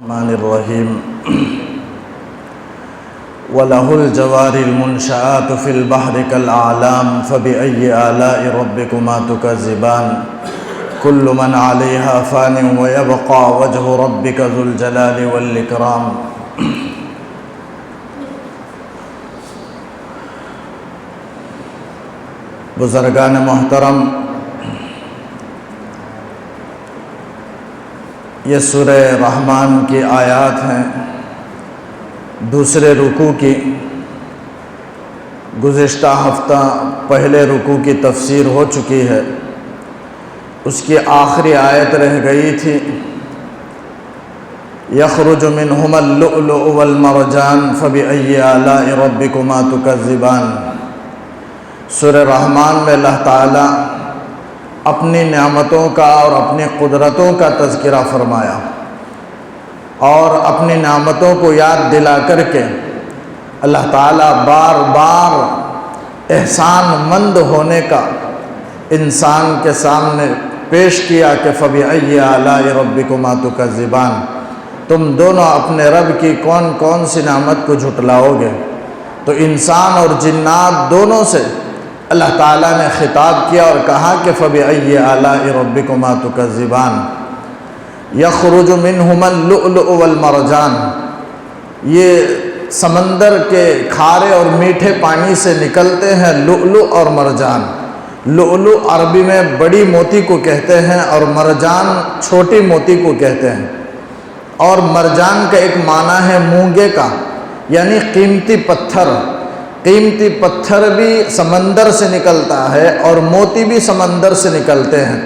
الرحمن الرحیم وَلَهُ الْجَوَارِ الْمُنْشَآتُ فِي الْبَحْرِ كَالْأَعْلَامِ فَبِأَيِّ آلَاءِ رَبِّكُمَا تُكَذِّبَانِ كُلُّ مَنْ عَلَيْهَا فَانٍ وَيَبْقَى وَجْهُ رَبِّكَ ذُو الْجَلَالِ وَالْإِكْرَامِ۔ بزرگان محترم، یہ سورہ رحمان کی آیات ہیں، دوسرے رکوع کی۔ گزشتہ ہفتہ پہلے رکوع کی تفسیر ہو چکی ہے، اس کی آخری آیت رہ گئی تھی، یخرج منہما اللؤلؤ والمرجان فبأي آلاء ربكما تكذبان۔ سورہ رحمان میں اللہ تعالیٰ اپنی نعمتوں کا اور اپنی قدرتوں کا تذکرہ فرمایا، اور اپنی نعمتوں کو یاد دلا کر کے اللہ تعالیٰ بار بار احسان مند ہونے کا انسان کے سامنے پیش کیا کہ فَبِأَيِّ آلَاءِ رَبِّكُمَا تُكَذِّبَانِ، تم دونوں اپنے رب کی کون کون سی نعمت کو جھٹلاؤ گے۔ تو انسان اور جنات دونوں سے اللہ تعالیٰ نے خطاب کیا اور کہا کہ فَبِأَيِّ آلَاءِ رَبِّكُمَا تُكَذِّبَانِ یخرج منہما اللؤلؤ والمرجان۔ یہ سمندر کے کھارے اور میٹھے پانی سے نکلتے ہیں لؤلؤ اور مرجان۔ لؤلؤ عربی میں بڑی موتی کو کہتے ہیں اور مرجان چھوٹی موتی کو کہتے ہیں، اور مرجان کا ایک معنی ہے مونگے کا، یعنی قیمتی پتھر۔ قیمتی پتھر بھی سمندر سے نکلتا ہے اور موتی بھی سمندر سے نکلتے ہیں،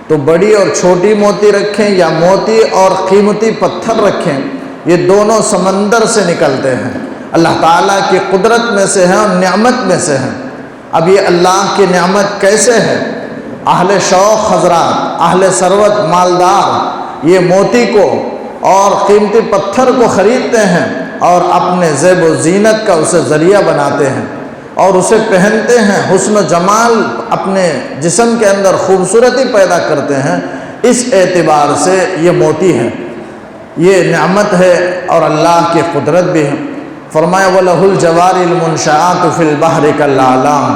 تو بڑی اور چھوٹی موتی رکھیں یا موتی اور قیمتی پتھر رکھیں، یہ دونوں سمندر سے نکلتے ہیں، اللہ تعالیٰ کی قدرت میں سے ہیں اور نعمت میں سے ہیں۔ اب یہ اللہ کی نعمت کیسے ہے؟ اہل شوق حضرات، اہل ثروت مالدار یہ موتی کو اور قیمتی پتھر کو خریدتے ہیں اور اپنے زیب و زینت کا اسے ذریعہ بناتے ہیں اور اسے پہنتے ہیں، حسن و جمال اپنے جسم کے اندر خوبصورتی پیدا کرتے ہیں۔ اس اعتبار سے یہ موتی ہے، یہ نعمت ہے اور اللہ کی قدرت بھی ہے۔ فرمایا وَلَهُ الْجَوَارِ الْمُنْشَآتُ فِي الْبَحْرِ كَالْأَعْلَامِ،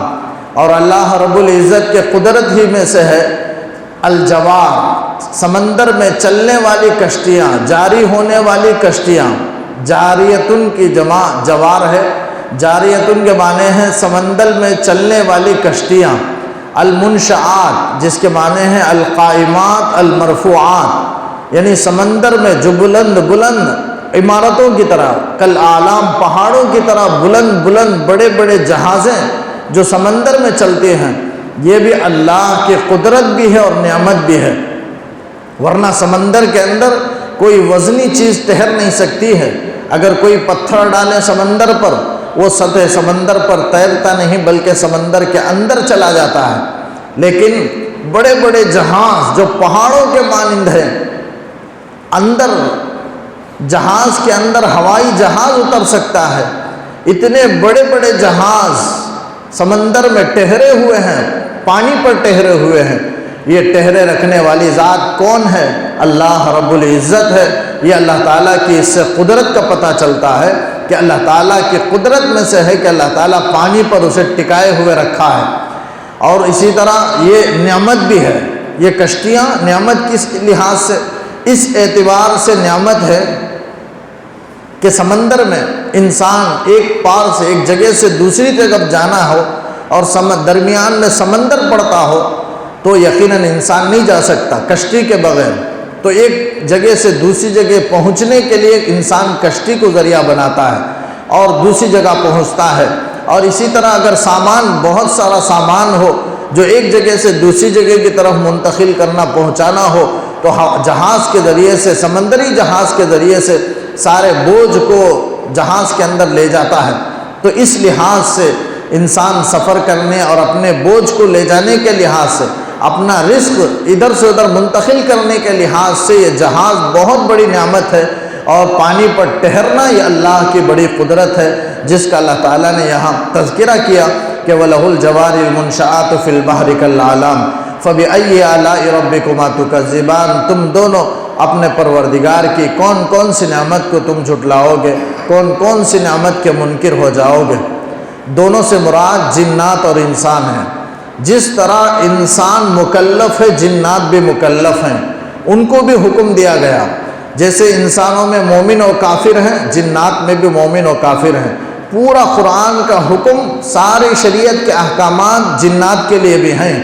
اور اللہ رب العزت کے قدرت ہی میں سے ہے الجوار، سمندر میں چلنے والی کشتیاں، جاری ہونے والی کشتیاں۔ جاریتن کی جمع جوار ہے، جاریتن کے معنی ہیں سمندر میں چلنے والی کشتیاں۔ المنشآت جس کے معنی ہیں القائمات المرفوعات، یعنی سمندر میں جو بلند بلند عمارتوں کی طرح، کالأعلام پہاڑوں کی طرح بلند بلند بڑے بڑے جہازیں جو سمندر میں چلتے ہیں، یہ بھی اللہ کی قدرت بھی ہے اور نعمت بھی ہے، ورنہ سمندر کے اندر کوئی وزنی چیز تیر نہیں سکتی ہے۔ اگر کوئی پتھر ڈالے سمندر پر، وہ سطح سمندر پر تیرتا نہیں بلکہ سمندر کے اندر چلا جاتا ہے۔ لیکن بڑے بڑے جہاز جو پہاڑوں کے مانند ہیں، اندر جہاز کے اندر ہوائی جہاز اتر سکتا ہے، اتنے بڑے بڑے جہاز سمندر میں ٹہرے ہوئے ہیں، پانی پر ٹہرے ہوئے ہیں۔ یہ ٹہرے رکھنے والی ذات کون ہے؟ اللہ رب العزت ہے۔ یہ اللہ تعالیٰ کی اس سے قدرت کا پتہ چلتا ہے کہ اللہ تعالیٰ کی قدرت میں سے ہے کہ اللہ تعالیٰ پانی پر اسے ٹکائے ہوئے رکھا ہے۔ اور اسی طرح یہ نعمت بھی ہے، یہ کشتیاں نعمت کس لحاظ سے؟ اس اعتبار سے نعمت ہے کہ سمندر میں انسان ایک پار سے ایک جگہ سے دوسری جگہ جانا ہو اور درمیان میں سمندر پڑتا ہو تو یقیناً انسان نہیں جا سکتا کشتی کے بغیر۔ تو ایک جگہ سے دوسری جگہ پہنچنے کے لیے انسان کشتی کو ذریعہ بناتا ہے اور دوسری جگہ پہنچتا ہے۔ اور اسی طرح اگر سامان، بہت سارا سامان ہو جو ایک جگہ سے دوسری جگہ کی طرف منتقل کرنا پہنچانا ہو تو جہاز کے ذریعے سے، سمندری جہاز کے ذریعے سے سارے بوجھ کو جہاز کے اندر لے جاتا ہے۔ تو اس لحاظ سے انسان سفر کرنے اور اپنے بوجھ کو لے جانے کے لحاظ سے، اپنا رزق ادھر سے ادھر منتقل کرنے کے لحاظ سے یہ جہاز بہت بڑی نعمت ہے، اور پانی پر ٹہرنا یہ اللہ کی بڑی قدرت ہے جس کا اللہ تعالیٰ نے یہاں تذکرہ کیا کہ وَلَهُ الْجَوَارِ الْمُنْشَآتُ فِي الْبَحْرِ كَالْأَعْلَامِ فَبِأَيِّ آلَاءِ رَبِّكُمَا تُكَذِّبَانِ، تم دونوں اپنے پروردگار کی کون کون سی نعمت کو تم جھٹلاؤ گے، کون کون سی نعمت کے منکر ہو جاؤ گے۔ دونوں سے مراد جنات اور انسان ہیں۔ جس طرح انسان مکلف ہے، جنات بھی مکلف ہیں، ان کو بھی حکم دیا گیا۔ جیسے انسانوں میں مومن و کافر ہیں، جنات میں بھی مومن و کافر ہیں۔ پورا قرآن کا حکم، ساری شریعت کے احکامات جنات کے لیے بھی ہیں۔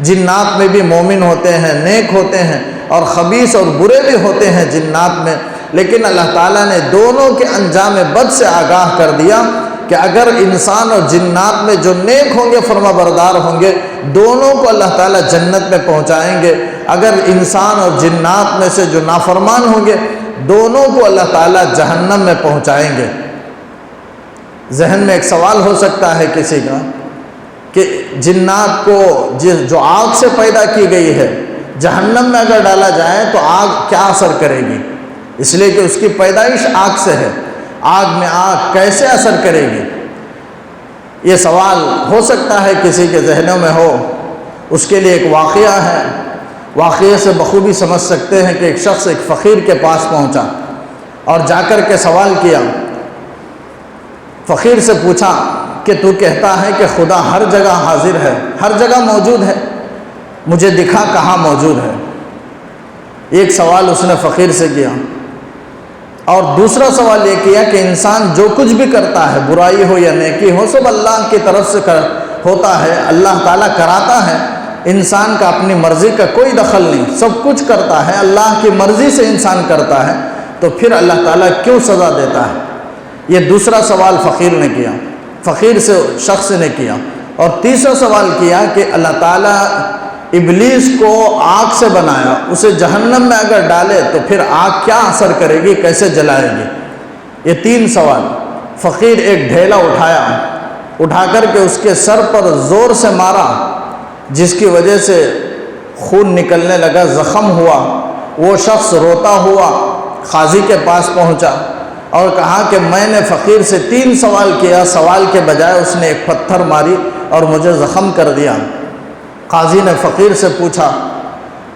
جنات میں بھی مومن ہوتے ہیں، نیک ہوتے ہیں، اور خبیث اور برے بھی ہوتے ہیں جنات میں، لیکن اللہ تعالیٰ نے دونوں کے انجام بد سے آگاہ کر دیا کہ اگر انسان اور جنات میں جو نیک ہوں گے، فرما بردار ہوں گے، دونوں کو اللہ تعالیٰ جنت میں پہنچائیں گے۔ اگر انسان اور جنات میں سے جو نافرمان ہوں گے، دونوں کو اللہ تعالیٰ جہنم میں پہنچائیں گے۔ ذہن میں ایک سوال ہو سکتا ہے کسی کا کہ جنات کو جو آگ سے پیدا کی گئی ہے، جہنم میں اگر ڈالا جائے تو آگ کیا اثر کرے گی؟ اس لیے کہ اس کی پیدائش آگ سے ہے، آگ میں آگ کیسے اثر کرے گی؟ یہ سوال ہو سکتا ہے کسی کے ذہنوں میں ہو۔ اس کے لیے ایک واقعہ ہے، واقعے سے بخوبی سمجھ سکتے ہیں کہ ایک شخص ایک فقیر کے پاس پہنچا اور جا کر کے سوال کیا۔ فقیر سے پوچھا کہ تو کہتا ہے کہ خدا ہر جگہ حاضر ہے، ہر جگہ موجود ہے، مجھے دکھا کہاں موجود ہے؟ ایک سوال اس نے فقیر سے کیا، اور دوسرا سوال یہ کیا کہ انسان جو کچھ بھی کرتا ہے، برائی ہو یا نیکی ہو، سب اللہ کی طرف سے ہوتا ہے، اللہ تعالیٰ کراتا ہے، انسان کا اپنی مرضی کا کوئی دخل نہیں، سب کچھ کرتا ہے، اللہ کی مرضی سے انسان کرتا ہے، تو پھر اللہ تعالیٰ کیوں سزا دیتا ہے؟ یہ دوسرا سوال فقیر نے کیا، فقیر سے شخص نے کیا۔ اور تیسرا سوال کیا کہ اللہ تعالیٰ ابلیس کو آگ سے بنایا، اسے جہنم میں اگر ڈالے تو پھر آگ کیا اثر کرے گی، کیسے جلائے گی؟ یہ تین سوال۔ فقیر ایک ڈھیلا اٹھا کر کے اس کے سر پر زور سے مارا، جس کی وجہ سے خون نکلنے لگا، زخم ہوا۔ وہ شخص روتا ہوا قاضی کے پاس پہنچا اور کہا کہ میں نے فقیر سے 3 سوال کیا، سوال کے بجائے اس نے ایک پتھر ماری اور مجھے زخم کر دیا۔ قاضی نے فقیر سے پوچھا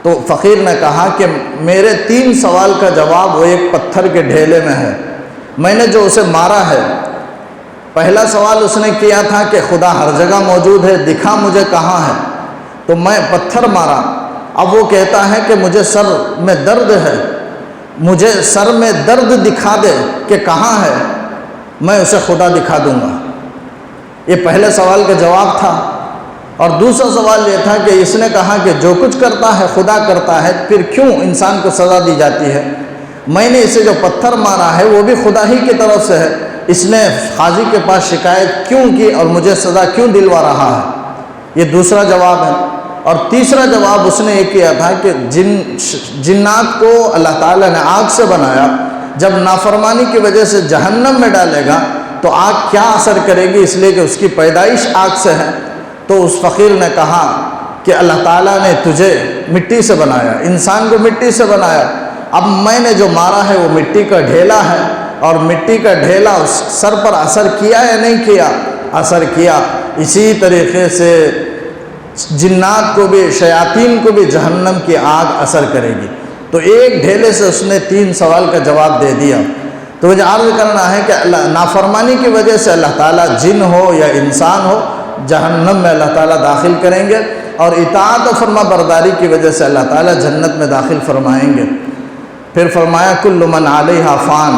تو فقیر نے کہا کہ میرے 3 سوال کا جواب وہ ایک پتھر کے ڈھیلے میں ہے، میں نے جو اسے مارا ہے۔ پہلا سوال اس نے کیا تھا کہ خدا ہر جگہ موجود ہے، دکھا مجھے کہاں ہے، تو میں پتھر مارا۔ اب وہ کہتا ہے کہ مجھے سر میں درد ہے، مجھے سر میں درد دکھا دے کہ کہاں ہے، میں اسے خدا دکھا دوں گا۔ یہ پہلے سوال کا جواب تھا۔ اور دوسرا سوال یہ تھا کہ اس نے کہا کہ جو کچھ کرتا ہے خدا کرتا ہے، پھر کیوں انسان کو سزا دی جاتی ہے؟ میں نے اسے جو پتھر مارا ہے وہ بھی خدا ہی کی طرف سے ہے، اس نے قاضی کے پاس شکایت کیوں کی اور مجھے سزا کیوں دلوا رہا ہے؟ یہ دوسرا جواب ہے۔ اور تیسرا جواب اس نے یہ کیا تھا کہ جنات کو اللہ تعالیٰ نے آگ سے بنایا، جب نافرمانی کی وجہ سے جہنم میں ڈالے گا تو آگ کیا اثر کرے گی، اس لیے کہ اس کی پیدائش آگ سے ہے۔ تو اس فقیر نے کہا کہ اللہ تعالیٰ نے تجھے مٹی سے بنایا، انسان کو مٹی سے بنایا، اب میں نے جو مارا ہے وہ مٹی کا ڈھیلا ہے، اور مٹی کا ڈھیلا اس سر پر اثر کیا یا نہیں کیا؟ اثر کیا۔ اسی طریقے سے جنات کو بھی، شیاطین کو بھی جہنم کی آگ اثر کرے گی۔ تو ایک ڈھیلے سے اس نے 3 سوال کا جواب دے دیا۔ تو مجھے عرض کرنا ہے کہ نافرمانی کی وجہ سے اللہ تعالیٰ جن ہو یا انسان ہو، جہنم میں اللہ تعالیٰ داخل کریں گے، اور اطاعت و فرما برداری کی وجہ سے اللہ تعالیٰ جنت میں داخل فرمائیں گے۔ پھر فرمایا کل من علیہا فان،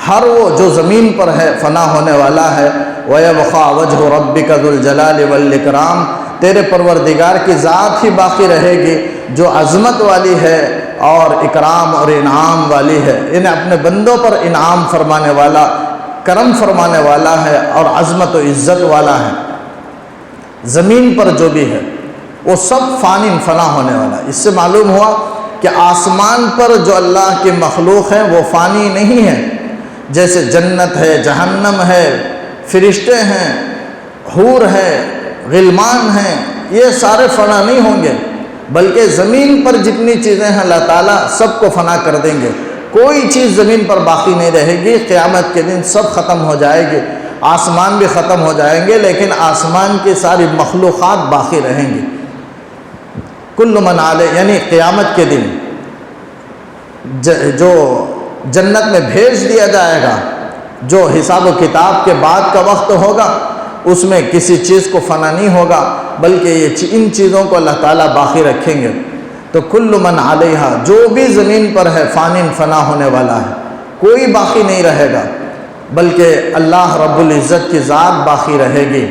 ہر وہ جو زمین پر ہے فنا ہونے والا ہے۔ وَيَبْقَى وَجْهُ رَبِّكَ ذُو الْجَلَالِ وَالْإِكْرَامِ، تیرے پروردگار کی ذات ہی باقی رہے گی جو عظمت والی ہے اور اکرام اور انعام والی ہے، انہیں اپنے بندوں پر انعام فرمانے والا، کرم فرمانے والا ہے اور عظمت و عزت والا ہے۔ زمین پر جو بھی ہے وہ سب فانی فنا ہونے والا ہے۔ اس سے معلوم ہوا کہ آسمان پر جو اللہ کی مخلوق ہیں وہ فانی نہیں ہے، جیسے جنت ہے، جہنم ہے، فرشتے ہیں، حور ہے، غلمان ہیں، یہ سارے فنا نہیں ہوں گے، بلکہ زمین پر جتنی چیزیں ہیں اللہ تعالیٰ سب کو فنا کر دیں گے، کوئی چیز زمین پر باقی نہیں رہے گی۔ قیامت کے دن سب ختم ہو جائے گی، آسمان بھی ختم ہو جائیں گے، لیکن آسمان کی ساری مخلوقات باقی رہیں گی۔ کل من علیہ، یعنی قیامت کے دن جو جنت میں بھیج دیا جائے گا، جو حساب و کتاب کے بعد کا وقت ہوگا، اس میں کسی چیز کو فنا نہیں ہوگا، بلکہ ان چیزوں کو اللہ تعالیٰ باقی رکھیں گے۔ تو کل من علیہا، جو بھی زمین پر ہے فانن فنا ہونے والا ہے، کوئی باقی نہیں رہے گا، بلکہ اللہ رب العزت کی ذات باقی رہے گی۔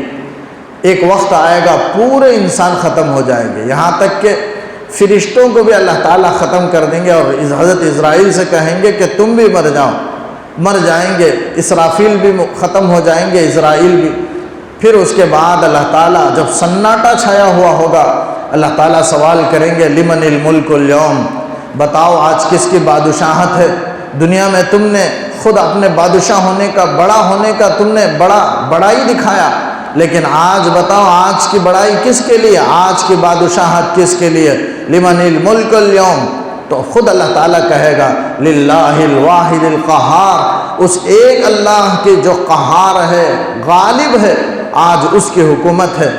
ایک وقت آئے گا پورے انسان ختم ہو جائیں گے، یہاں تک کہ فرشتوں کو بھی اللہ تعالیٰ ختم کر دیں گے، اور حضرت اسرائیل سے کہیں گے کہ تم بھی مر جائیں گے، اسرافیل بھی ختم ہو جائیں گے، اسرائیل بھی۔ پھر اس کے بعد اللہ تعالیٰ جب سناٹا چھایا ہوا ہوگا، اللہ تعالیٰ سوال کریں گے لمن الملک اليوم، بتاؤ آج کس کی بادشاہت ہے؟ دنیا میں تم نے خود اپنے بادشاہ ہونے کا، بڑا ہونے کا تم نے بڑائی دکھایا، لیکن آج بتاؤ آج کی بڑائی کس کے لیے، آج کی بادشاہت کس کے لیے؟ لمن الملک اليوم، تو خود اللہ تعالیٰ کہے گا للہ الواحد القہار، اس ایک اللہ کی جو قہار ہے، غالب ہے، آج اس کی حکومت ہے۔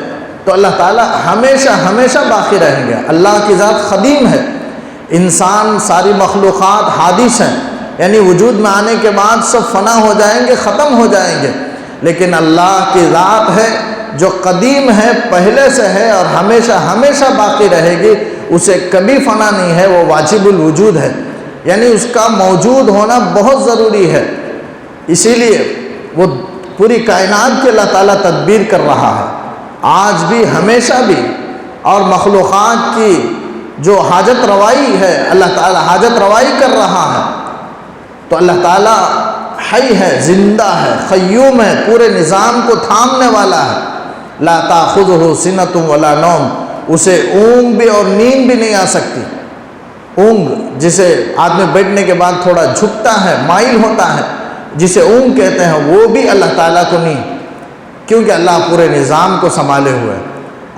تو اللہ تعالیٰ ہمیشہ ہمیشہ باقی رہیں گے۔ اللہ کی ذات قدیم ہے، انسان ساری مخلوقات حادث ہیں، یعنی وجود میں آنے کے بعد سب فنا ہو جائیں گے، ختم ہو جائیں گے، لیکن اللہ کی ذات ہے جو قدیم ہے، پہلے سے ہے اور ہمیشہ ہمیشہ باقی رہے گی، اسے کبھی فنا نہیں ہے، وہ واجب الوجود ہے، یعنی اس کا موجود ہونا بہت ضروری ہے۔ اسی لیے وہ پوری کائنات کی اللہ تعالیٰ تدبیر کر رہا ہے، آج بھی ہمیشہ بھی، اور مخلوقات کی جو حاجت روائی ہے اللہ تعالیٰ حاجت روائی کر رہا ہے۔ تو اللہ تعالیٰ حی ہے، زندہ ہے، قیوم ہے، پورے نظام کو تھامنے والا ہے۔ لا تاخذہ سنۃ ولا نوم، اسے اونگ بھی اور نیند بھی نہیں آ سکتی۔ اونگ جسے آدمی بیٹھنے کے بعد تھوڑا جھکتا ہے، مائل ہوتا ہے، جسے اونگ کہتے ہیں، وہ بھی اللہ تعالیٰ کو نہیں، کیونکہ اللہ پورے نظام کو سنبھالے ہوئے ہے۔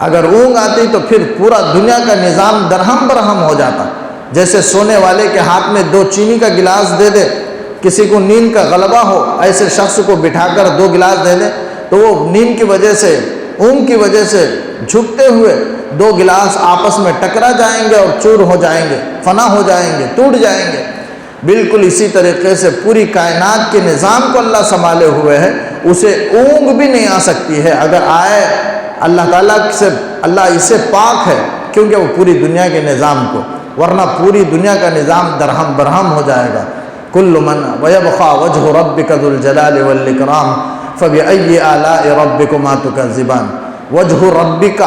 اگر اونگ آتی تو پھر پورا دنیا کا نظام درہم برہم ہو جاتا۔ جیسے سونے والے کے ہاتھ میں 2 چینی کا گلاس دے دے، کسی کو نیند کا غلبہ ہو، ایسے شخص کو بٹھا کر 2 گلاس دے دے تو وہ نیند کی وجہ سے، اونگ کی وجہ سے جھکتے ہوئے 2 گلاس آپس میں ٹکرا جائیں گے اور چور ہو جائیں گے، فنا ہو جائیں گے، ٹوٹ جائیں گے۔ بالکل اسی طریقے سے پوری کائنات کے نظام کو اللہ سنبھالے ہوئے ہے، اسے اونگ بھی نہیں آ سکتی ہے، اگر آئے اللہ تعالیٰ سے، اللہ اسے پاک ہے کیونکہ وہ پوری دنیا کے نظام کو، ورنہ پوری دنیا کا نظام درہم برہم ہو جائے گا۔ کل من ویبقى وجہ ربک ذو الجلال والاکرام فبأی آلاء ربکما تکذبان۔ وجہ ربک،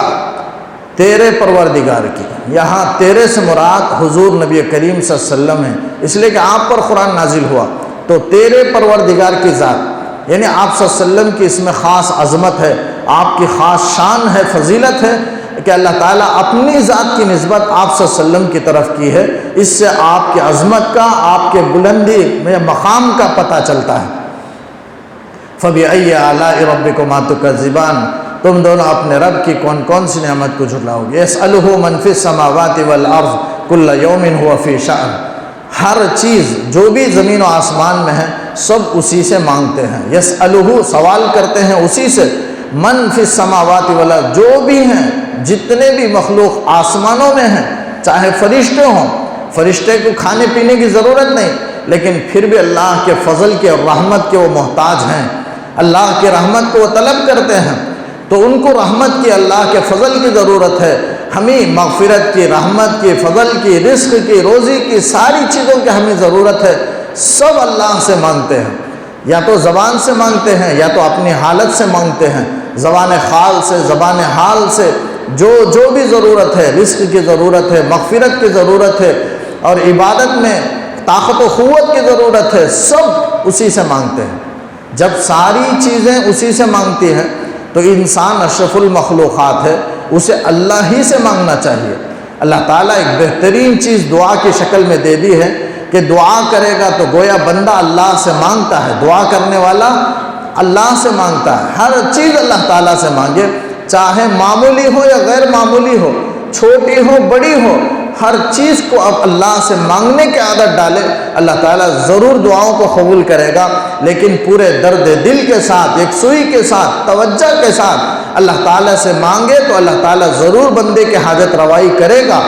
تیرے پروردگار کی، یہاں تیرے سے مراد حضور نبی کریم صلی اللہ علیہ وسلم ہے، اس لیے کہ آپ پر قرآن نازل ہوا، تو تیرے پروردگار کی ذات، یعنی آپ صلی اللہ علیہ وسلم کی اس میں خاص عظمت ہے، آپ کی خاص شان ہے، فضیلت ہے کہ اللہ تعالیٰ اپنی ذات کی نسبت آپ صلی اللہ علیہ وسلم کی طرف کی ہے، اس سے آپ کی عظمت کا، آپ کے بلندی میں مقام کا پتہ چلتا ہے۔ فَبِأَيِّ آلَاءِ رَبِّكُمَا تُكَذِّبَانِ، تم دونوں اپنے رب کی کون کون سی نعمت کو جھٹلاؤ گے۔ يَسْأَلُهُ مَنْ فِي السَّمَاوَاتِ وَالْأَرْضِ كُلَّ يَوْمٍ هُوَ فِي شَأْنٍ، ہر چیز جو بھی زمین و آسمان میں ہے سب اسی سے مانگتے ہیں۔ يَسْأَلُهُ، سوال کرتے ہیں اسی سے، مَنْ فِي السَّمَاوَاتِ وَالْأَرْضِ، جو بھی ہیں، جتنے بھی مخلوق آسمانوں میں ہیں، چاہے فرشتے ہوں، فرشتے کو کھانے پینے کی ضرورت نہیں، لیکن پھر بھی اللہ کے فضل کے اور رحمت کے وہ محتاج ہیں، اللہ کی رحمت کو وہ طلب کرتے ہیں، تو ان کو رحمت کی، اللہ کے فضل کی ضرورت ہے۔ ہمیں مغفرت کی، رحمت کی، فضل کی، رزق کی، روزی کی، ساری چیزوں کی ہمیں ضرورت ہے، سب اللہ سے مانگتے ہیں، یا تو زبان سے مانگتے ہیں یا تو اپنی حالت سے مانگتے ہیں، زبان خال سے، زبان حال سے، جو بھی ضرورت ہے، رزق کی ضرورت ہے، مغفرت کی ضرورت ہے، اور عبادت میں طاقت و قوت کی ضرورت ہے، سب اسی سے مانگتے ہیں۔ جب ساری چیزیں اسی سے مانگتی ہیں تو انسان اشرف المخلوقات ہے، اسے اللہ ہی سے مانگنا چاہیے۔ اللہ تعالیٰ ایک بہترین چیز دعا کی شکل میں دے دی ہے کہ دعا کرے گا تو گویا بندہ اللہ سے مانگتا ہے، دعا کرنے والا اللہ سے مانگتا ہے، ہر چیز اللہ تعالیٰ سے مانگے، چاہے معمولی ہو یا غیر معمولی ہو، چھوٹی ہو بڑی ہو، ہر چیز کو اب اللہ سے مانگنے کی عادت ڈالے، اللہ تعالیٰ ضرور دعاؤں کو قبول کرے گا، لیکن پورے درد دل کے ساتھ، یکسوئی کے ساتھ، توجہ کے ساتھ اللہ تعالیٰ سے مانگے تو اللہ تعالیٰ ضرور بندے کی حاجت روائی کرے گا۔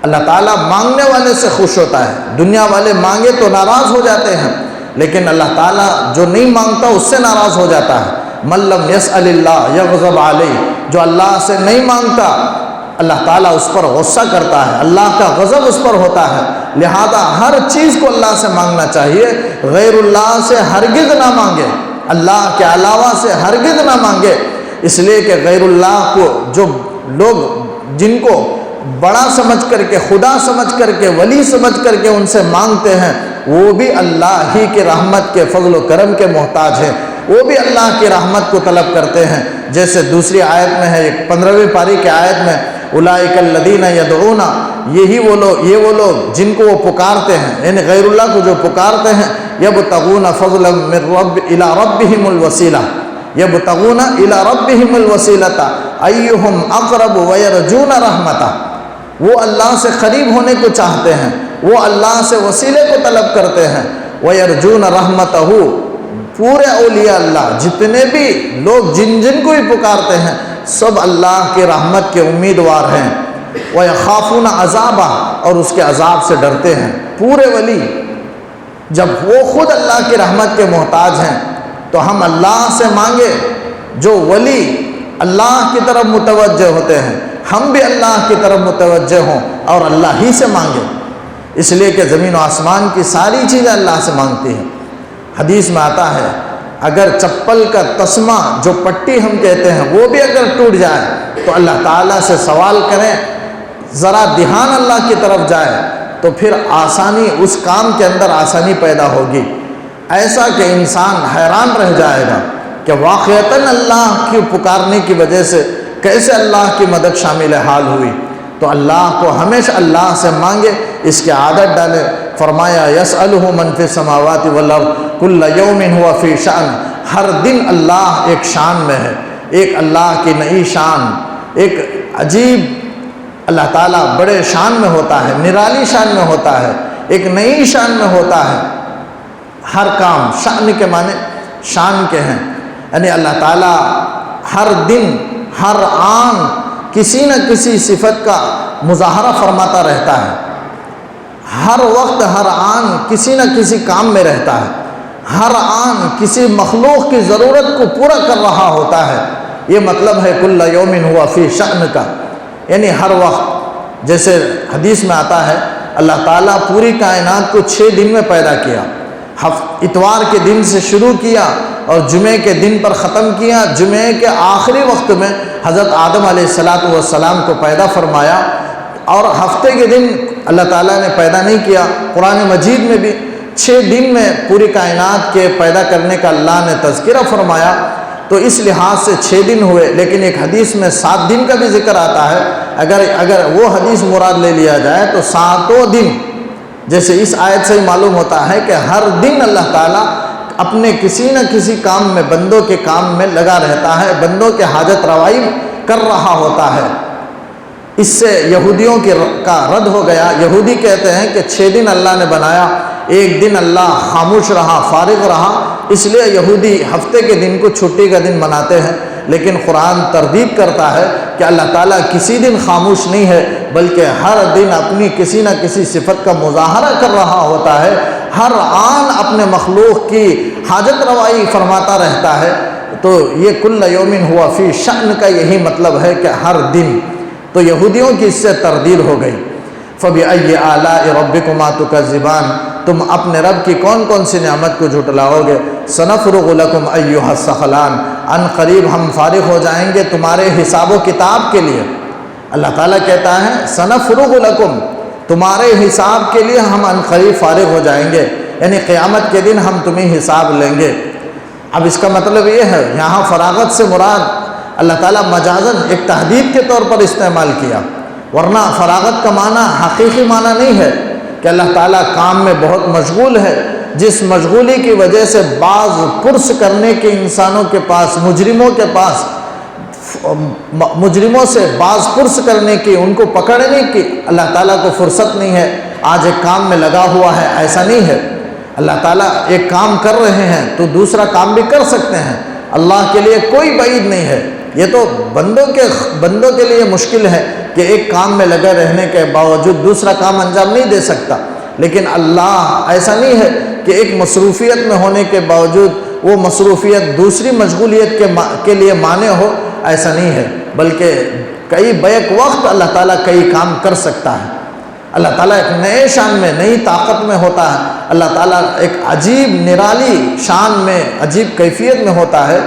اللہ تعالیٰ مانگنے والے سے خوش ہوتا ہے. دنیا والے مانگے تو ناراض ہو جاتے ہیں، لیکن اللہ تعالیٰ جو نہیں مانگتا اس سے ناراض ہو جاتا ہے. من لم یسأل اللہ یغضب علیہ، جو اللہ سے نہیں مانگتا اللہ تعالیٰ اس پر غصہ کرتا ہے، اللہ کا غضب اس پر ہوتا ہے. لہذا ہر چیز کو اللہ سے مانگنا چاہیے، غیر اللہ سے ہرگز نہ مانگے، اللہ کے علاوہ سے ہرگز نہ مانگے. اس لیے کہ غیر اللہ کو جو لوگ جن کو بڑا سمجھ کر کے، خدا سمجھ کر کے، ولی سمجھ کر کے ان سے مانگتے ہیں، وہ بھی اللہ ہی کے رحمت کے فضل و کرم کے محتاج ہیں، وہ بھی اللہ کی رحمت کو طلب کرتے ہیں. جیسے دوسری آیت میں ہے، 15ویں پاری کی آیت میں، اولئک الذین یدعون، یہ وہ لوگ جن کو وہ پکارتے ہیں، یعنی غیر اللہ کو جو پکارتے ہیں، یبتغون فضلا من الی ربہم الوسیلہ، یبتغون الی ربہم الوسیلۃ ایہم اقرب ویرجون رحمتہ. وہ اللہ سے قریب ہونے کو چاہتے ہیں، وہ اللہ سے وسیلے کو طلب کرتے ہیں. ویرجون رحمتہ، پورے اولیاء اللہ جتنے بھی لوگ جن کو بھی پکارتے ہیں سب اللہ کی رحمت کے امیدوار ہیں. وَيَخَافُونَ عَذَابَهُ، اور اس کے عذاب سے ڈرتے ہیں. پورے ولی جب وہ خود اللہ کی رحمت کے محتاج ہیں تو ہم اللہ سے مانگے. جو ولی اللہ کی طرف متوجہ ہوتے ہیں، ہم بھی اللہ کی طرف متوجہ ہوں اور اللہ ہی سے مانگیں. اس لیے کہ زمین و آسمان کی ساری چیزیں اللہ سے مانگتی ہیں. حدیث میں آتا ہے اگر چپل کا تسمہ جو پٹی ہم کہتے ہیں وہ بھی اگر ٹوٹ جائے تو اللہ تعالیٰ سے سوال کریں، ذرا دھیان اللہ کی طرف جائے تو پھر آسانی، اس کام کے اندر آسانی پیدا ہوگی. ایسا کہ انسان حیران رہ جائے گا کہ واقعتاً اللہ کی پکارنے کی وجہ سے کیسے اللہ کی مدد شامل حال ہوئی. تو اللہ کو ہمیشہ اللہ سے مانگے، اس کی عادت ڈالے. فرمایا یسألہ من فی السماوات والارض کل یوم ہوا فی شأن، ہر دن اللہ ایک شان میں ہے. ایک اللہ کی نئی شان، ایک عجیب، اللہ تعالیٰ بڑے شان میں ہوتا ہے، نرالی شان میں ہوتا ہے، ایک نئی شان میں ہوتا ہے. ہر کام، شان کے معنی شان کے ہیں، یعنی اللہ تعالیٰ ہر دن ہر آن کسی نہ کسی صفت کا مظاہرہ فرماتا رہتا ہے. ہر وقت ہر آن کسی نہ کسی کام میں رہتا ہے، ہر آن کسی مخلوق کی ضرورت کو پورا کر رہا ہوتا ہے. یہ مطلب ہے کل یوم ہوا فی شأن کا، یعنی ہر وقت. جیسے حدیث میں آتا ہے اللہ تعالیٰ پوری کائنات کو 6 دن میں پیدا کیا. اتوار کے دن سے شروع کیا اور جمعے کے دن پر ختم کیا. جمعے کے آخری وقت میں حضرت آدم علیہ السلام کو پیدا فرمایا، اور ہفتے کے دن اللہ تعالیٰ نے پیدا نہیں کیا. قرآن مجید میں بھی 6 دن میں پوری کائنات کے پیدا کرنے کا اللہ نے تذکرہ فرمایا. تو اس لحاظ سے 6 دن ہوئے، لیکن ایک حدیث میں 7 دن کا بھی ذکر آتا ہے. اگر وہ حدیث مراد لے لیا جائے تو 7 دن، جیسے اس آیت سے ہی معلوم ہوتا ہے کہ ہر دن اللہ تعالیٰ اپنے کسی نہ کسی کام میں، بندوں کے کام میں لگا رہتا ہے، بندوں کے حاجت روائی کر رہا ہوتا ہے. اس سے یہودیوں کا رد ہو گیا. یہودی کہتے ہیں کہ 6 دن اللہ نے بنایا، 1 دن اللہ خاموش رہا، فارغ رہا، اس لیے یہودی ہفتے کے دن کو چھٹی کا دن مناتے ہیں. لیکن قرآن تردید کرتا ہے کہ اللہ تعالیٰ کسی دن خاموش نہیں ہے، بلکہ ہر دن اپنی کسی نہ کسی صفت کا مظاہرہ کر رہا ہوتا ہے. ہر آن اپنے مخلوق کی حاجت روائی فرماتا رہتا ہے. تو یہ کل یوم ہوا فی شأن کا یہی مطلب ہے کہ ہر دن. تو یہودیوں کی اس سے تردید ہو گئی. فَبِأَيِّ آلَاءِ رَبِّكُمَا تُكَذِّبَانِ، تم اپنے رب کی کون کون سی نعمت کو جھٹلاؤ گے. سَنَفْرُغُ لَكُمْ أَيُّهَا الثَّقَلَانِ، ان قریب ہم فارغ ہو جائیں گے تمہارے حساب و کتاب کے لیے. اللہ تعالیٰ کہتا ہے سَنَفْرُغُ لَكُمْ، تمہارے حساب کے لیے ہم ان قریب فارغ ہو جائیں گے، یعنی قیامت کے دن ہم تمہیں حساب لیں گے. اب اس کا مطلب یہ ہے، یہاں فراغت سے مراد اللہ تعالیٰ مجازاً ایک تحدید کے طور پر استعمال کیا، ورنہ فراغت کا معنی حقیقی معنی نہیں ہے کہ اللہ تعالیٰ کام میں بہت مشغول ہے. جس مشغولی کی وجہ سے بعض پرس کرنے کے انسانوں کے پاس، مجرموں کے پاس، مجرموں سے بعض پرس کرنے کی، ان کو پکڑنے کی اللہ تعالیٰ کو فرصت نہیں ہے. آج ایک کام میں لگا ہوا ہے، ایسا نہیں ہے. اللہ تعالیٰ ایک کام کر رہے ہیں تو دوسرا کام بھی کر سکتے ہیں. اللہ کے لیے کوئی بعید نہیں ہے. یہ تو بندوں کے لیے مشکل ہے کہ ایک کام میں لگے رہنے کے باوجود دوسرا کام انجام نہیں دے سکتا، لیکن اللہ ایسا نہیں ہے کہ ایک مصروفیت میں ہونے کے باوجود وہ مصروفیت دوسری مشغولیت کے لیے مانع ہو، ایسا نہیں ہے، بلکہ کئی بیک وقت اللہ تعالیٰ کئی کام کر سکتا ہے۔ اللہ تعالیٰ ایک نئے شان میں، نئی طاقت میں ہوتا ہے، اللہ تعالیٰ ایک عجیب نرالی شان میں، عجیب کیفیت میں ہوتا ہے۔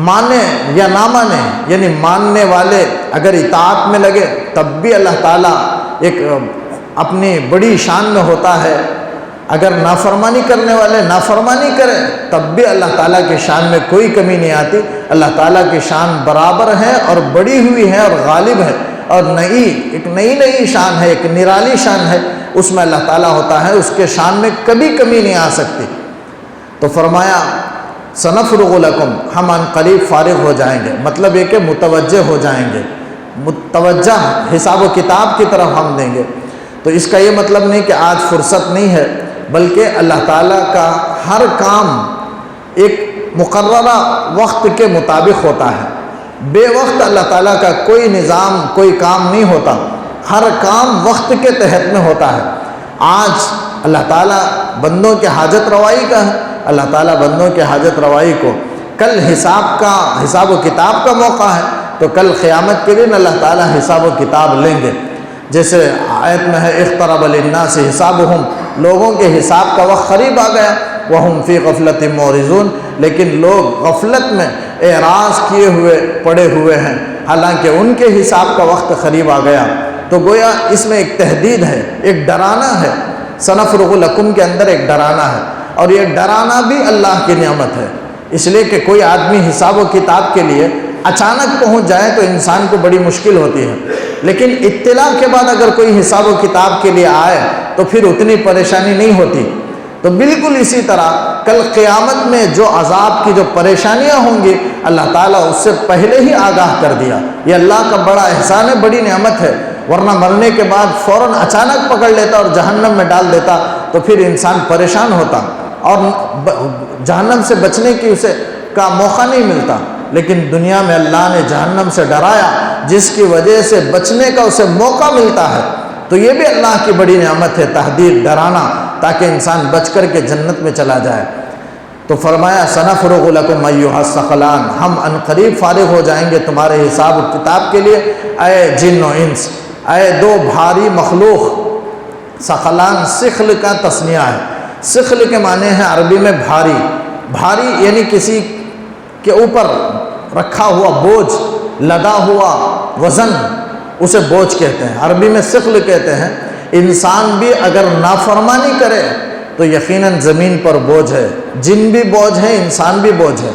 مانے یا نہ مانے، یعنی ماننے والے اگر اطاعت میں لگے تب بھی اللہ تعالیٰ ایک اپنی بڑی شان میں ہوتا ہے، اگر نافرمانی کرنے والے نافرمانی کریں تب بھی اللہ تعالیٰ کی شان میں کوئی کمی نہیں آتی۔ اللہ تعالیٰ کی شان برابر ہے اور بڑی ہوئی ہے اور غالب ہے، اور ایک نئی شان ہے، ایک نرالی شان ہے، اس میں اللہ تعالیٰ ہوتا ہے، اس کے شان میں کبھی کمی نہیں آ سکتی۔ تو فرمایا سنفرغ لکم، ہم ان قریب فارغ ہو جائیں گے، مطلب یہ کہ متوجہ ہو جائیں گے، متوجہ حساب و کتاب کی طرف ہم دیں گے۔ تو اس کا یہ مطلب نہیں کہ آج فرصت نہیں ہے، بلکہ اللہ تعالیٰ کا ہر کام ایک مقررہ وقت کے مطابق ہوتا ہے، بے وقت اللہ تعالیٰ کا کوئی نظام، کوئی کام نہیں ہوتا، ہر کام وقت کے تحت میں ہوتا ہے۔ آج اللہ تعالیٰ بندوں کے حاجت روائی کا ہے، اللہ تعالیٰ بندوں کے حاجت روائی کو، کل حساب و کتاب کا موقع ہے، تو کل قیامت کے دن اللہ تعالیٰ حساب و کتاب لیں گے۔ جیسے آیت میں ہے اقترب للناس حسابہم، لوگوں کے حساب کا وقت قریب آ گیا، وہم فی غفلۃ معرضون، لیکن لوگ غفلت میں اعراض کیے ہوئے پڑے ہوئے ہیں، حالانکہ ان کے حساب کا وقت قریب آ گیا۔ تو گویا اس میں ایک تہدید ہے، ایک ڈرانا ہے، سنفرغ لکم کے اندر ایک ڈرانا ہے، اور یہ ڈرانا بھی اللہ کی نعمت ہے، اس لیے کہ کوئی آدمی حساب و کتاب کے لیے اچانک پہنچ جائے تو انسان کو بڑی مشکل ہوتی ہے، لیکن اطلاع کے بعد اگر کوئی حساب و کتاب کے لیے آئے تو پھر اتنی پریشانی نہیں ہوتی۔ تو بالکل اسی طرح کل قیامت میں جو عذاب کی جو پریشانیاں ہوں گی، اللہ تعالیٰ اس سے پہلے ہی آگاہ کر دیا۔ یہ اللہ کا بڑا احسان ہے، بڑی نعمت ہے، ورنہ مرنے کے بعد فوراً اچانک پکڑ لیتا اور جہنم میں ڈال دیتا تو پھر انسان پریشان ہوتا اور جہنم سے بچنے کی اسے کا موقع نہیں ملتا، لیکن دنیا میں اللہ نے جہنم سے ڈرایا جس کی وجہ سے بچنے کا اسے موقع ملتا ہے۔ تو یہ بھی اللہ کی بڑی نعمت ہے، تحدید، ڈرانا، تاکہ انسان بچ کر کے جنت میں چلا جائے۔ تو فرمایا سنفرغ لکم ایھا الثقلان، ہم ان قریب فارغ ہو جائیں گے تمہارے حساب و کتاب کے لیے، اے جن و انس، اے دو بھاری مخلوق۔ ثقلان ثقل کا تثنیہ ہے، ثقل کے معنی ہے عربی میں بھاری، بھاری یعنی کسی کے اوپر رکھا ہوا بوجھ، لدا ہوا وزن، اسے بوجھ کہتے ہیں، عربی میں ثقل کہتے ہیں۔ انسان بھی اگر نافرمانی کرے تو یقیناً زمین پر بوجھ ہے، جن بھی بوجھ ہے، انسان بھی بوجھ ہے،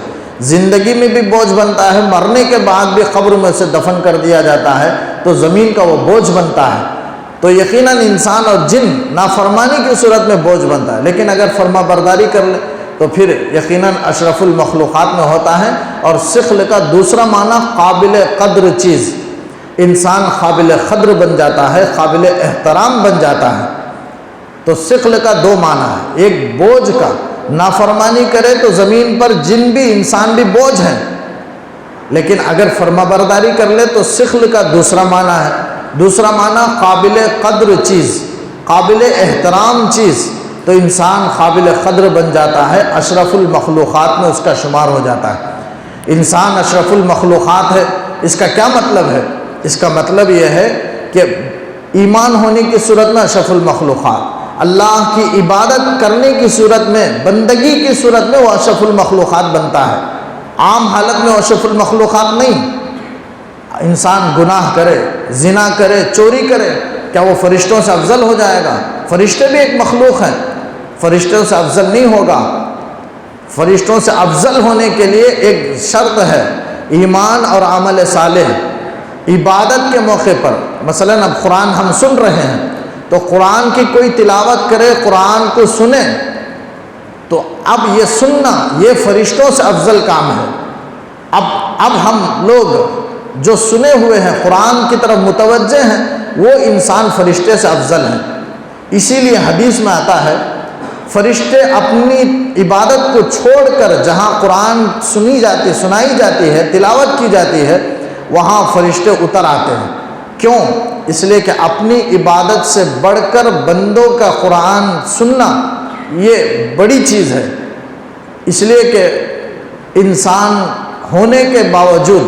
زندگی میں بھی بوجھ بنتا ہے، مرنے کے بعد بھی قبر میں اسے دفن کر دیا جاتا ہے تو زمین کا وہ بوجھ بنتا ہے۔ تو یقیناً انسان اور جن نافرمانی کی صورت میں بوجھ بنتا ہے، لیکن اگر فرما برداری کر لے تو پھر یقیناً اشرف المخلوقات میں ہوتا ہے۔ اور ثقل کا دوسرا معنی قابل قدر چیز، انسان قابل قدر بن جاتا ہے، قابل احترام بن جاتا ہے۔ تو ثقل کا دو معنی ہے، ایک بوجھ کا، نافرمانی کرے تو زمین پر جن بھی انسان بھی بوجھ ہیں، لیکن اگر فرما برداری کر لے تو ثقل کا دوسرا معنی ہے، دوسرا معنی قابل قدر چیز، قابل احترام چیز، تو انسان قابل قدر بن جاتا ہے، اشرف المخلوقات میں اس کا شمار ہو جاتا ہے۔ انسان اشرف المخلوقات ہے، اس کا کیا مطلب ہے؟ اس کا مطلب یہ ہے کہ ایمان ہونے کی صورت میں اشرف المخلوقات، اللہ کی عبادت کرنے کی صورت میں، بندگی کی صورت میں وہ اشرف المخلوقات بنتا ہے، عام حالت میں وہ اشرف المخلوقات نہیں۔ انسان گناہ کرے، زنا کرے، چوری کرے، کیا وہ فرشتوں سے افضل ہو جائے گا؟ فرشتے بھی ایک مخلوق ہیں، فرشتوں سے افضل نہیں ہوگا۔ فرشتوں سے افضل ہونے کے لیے ایک شرط ہے، ایمان اور عمل صالح۔ عبادت کے موقع پر مثلاً اب قرآن ہم سن رہے ہیں تو قرآن کی کوئی تلاوت کرے، قرآن کو سنے، تو اب یہ سننا یہ فرشتوں سے افضل کام ہے۔ اب ہم لوگ جو سنے ہوئے ہیں، قرآن کی طرف متوجہ ہیں، وہ انسان فرشتے سے افضل ہیں۔ اسی لیے حدیث میں آتا ہے فرشتے اپنی عبادت کو چھوڑ کر جہاں قرآن سنائی جاتی ہے، تلاوت کی جاتی ہے، وہاں فرشتے اتر آتے ہیں۔ کیوں؟ اس لیے کہ اپنی عبادت سے بڑھ کر بندوں کا قرآن سننا یہ بڑی چیز ہے۔ اس لیے کہ انسان ہونے کے باوجود،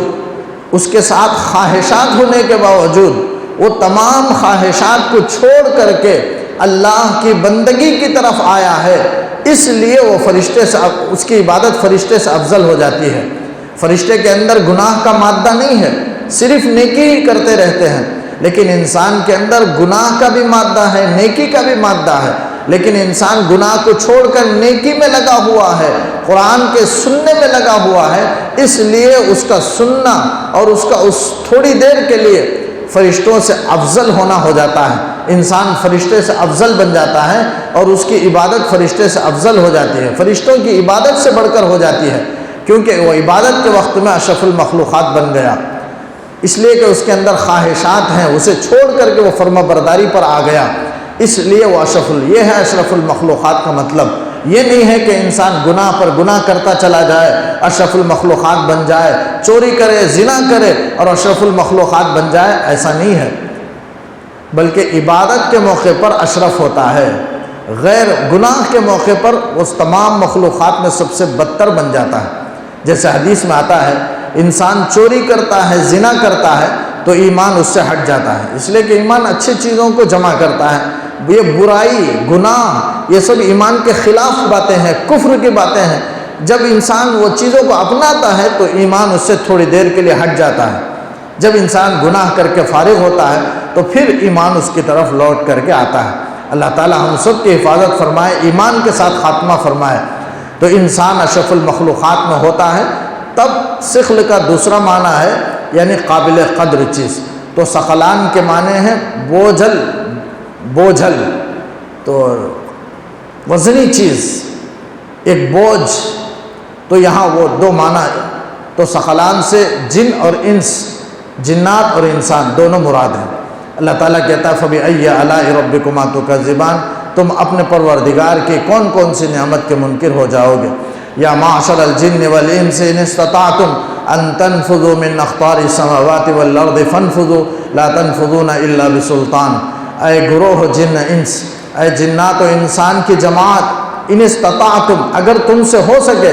اس کے ساتھ خواہشات ہونے کے باوجود، وہ تمام خواہشات کو چھوڑ کر کے اللہ کی بندگی کی طرف آیا ہے، اس لیے وہ فرشتے سے اس کی عبادت فرشتے سے افضل ہو جاتی ہے۔ فرشتے کے اندر گناہ کا مادہ نہیں ہے، صرف نیکی ہی کرتے رہتے ہیں، لیکن انسان کے اندر گناہ کا بھی مادہ ہے، نیکی کا بھی مادہ ہے، لیکن انسان گناہ کو چھوڑ کر نیکی میں لگا ہوا ہے، قرآن کے سننے میں لگا ہوا ہے، اس لیے اس کا سننا اور اس کا اس تھوڑی دیر کے لیے فرشتوں سے افضل ہونا ہو جاتا ہے۔ انسان فرشتے سے افضل بن جاتا ہے اور اس کی عبادت فرشتے سے افضل ہو جاتی ہے، فرشتوں کی عبادت سے بڑھ کر ہو جاتی ہے، کیونکہ وہ عبادت کے وقت میں اشرف المخلوقات بن گیا، اس لیے کہ اس کے اندر خواہشات ہیں، اسے چھوڑ کر کے وہ فرما برداری پر آ گیا، اس لیے وہ یہ ہے اشرف المخلوقات کا مطلب۔ یہ نہیں ہے کہ انسان گناہ پر گناہ کرتا چلا جائے، اشرف المخلوقات بن جائے، چوری کرے، زنا کرے اور اشرف المخلوقات بن جائے، ایسا نہیں ہے، بلکہ عبادت کے موقع پر اشرف ہوتا ہے، غیر گناہ کے موقع پر اس تمام مخلوقات میں سب سے بدتر بن جاتا ہے۔ جیسے حدیث میں آتا ہے، انسان چوری کرتا ہے، زنا کرتا ہے تو ایمان اس سے ہٹ جاتا ہے، اس لیے کہ ایمان اچھی چیزوں کو جمع کرتا ہے، یہ برائی، گناہ، یہ سب ایمان کے خلاف باتیں ہیں، کفر کی باتیں ہیں۔ جب انسان وہ چیزوں کو اپناتا ہے تو ایمان اس سے تھوڑی دیر کے لیے ہٹ جاتا ہے، جب انسان گناہ کر کے فارغ ہوتا ہے تو پھر ایمان اس کی طرف لوٹ کر کے آتا ہے۔ اللہ تعالی ہم سب کی حفاظت فرمائے، ایمان کے ساتھ خاتمہ فرمائے۔ تو انسان اشرف المخلوقات میں ہوتا ہے، تب ثقل کا دوسرا معنی ہے یعنی قابل قدر چیز۔ تو ثقلان کے معنی ہیں بوجھل، تو وزنی چیز، ایک بوجھ، تو یہاں وہ دو معنی، تو ثقلان سے جن اور انس، جنات اور انسان دونوں مراد ہیں۔ اللہ تعالیٰ کہتا ہے فَبِأَيِّ آلَاءِ رَبِّكُمَا تُكَذِّبَانِ، تم اپنے پروردگار کی کون کون سی نعمت کے منکر ہو جاؤ گے۔ یا معشر الجن والانس ان استطعتم ان تنفذوا من اقطار السماوات والارض فانفذوا لا تنفذون الا بسلطان، اے گروہ جن انس، اے جنات و انسان کی جماعت، ان استطعتم، اگر تم سے ہو سکے